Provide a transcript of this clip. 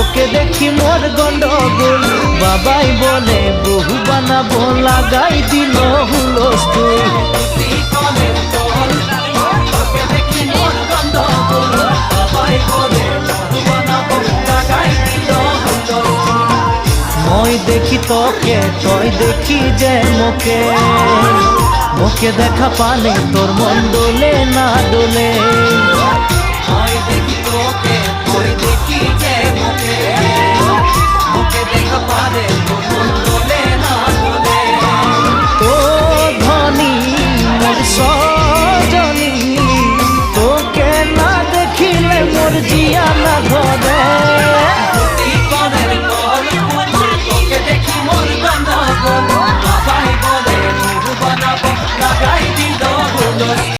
তোকে দেখি মোর গন্ডগোল বাবাই বলে বহু বানাবো লাগাই দিল হুলস্থুল মই দেখি তোকে তই দেখি যে মোকে মোকে দেখা পালে তোর মন দোলে না দোলে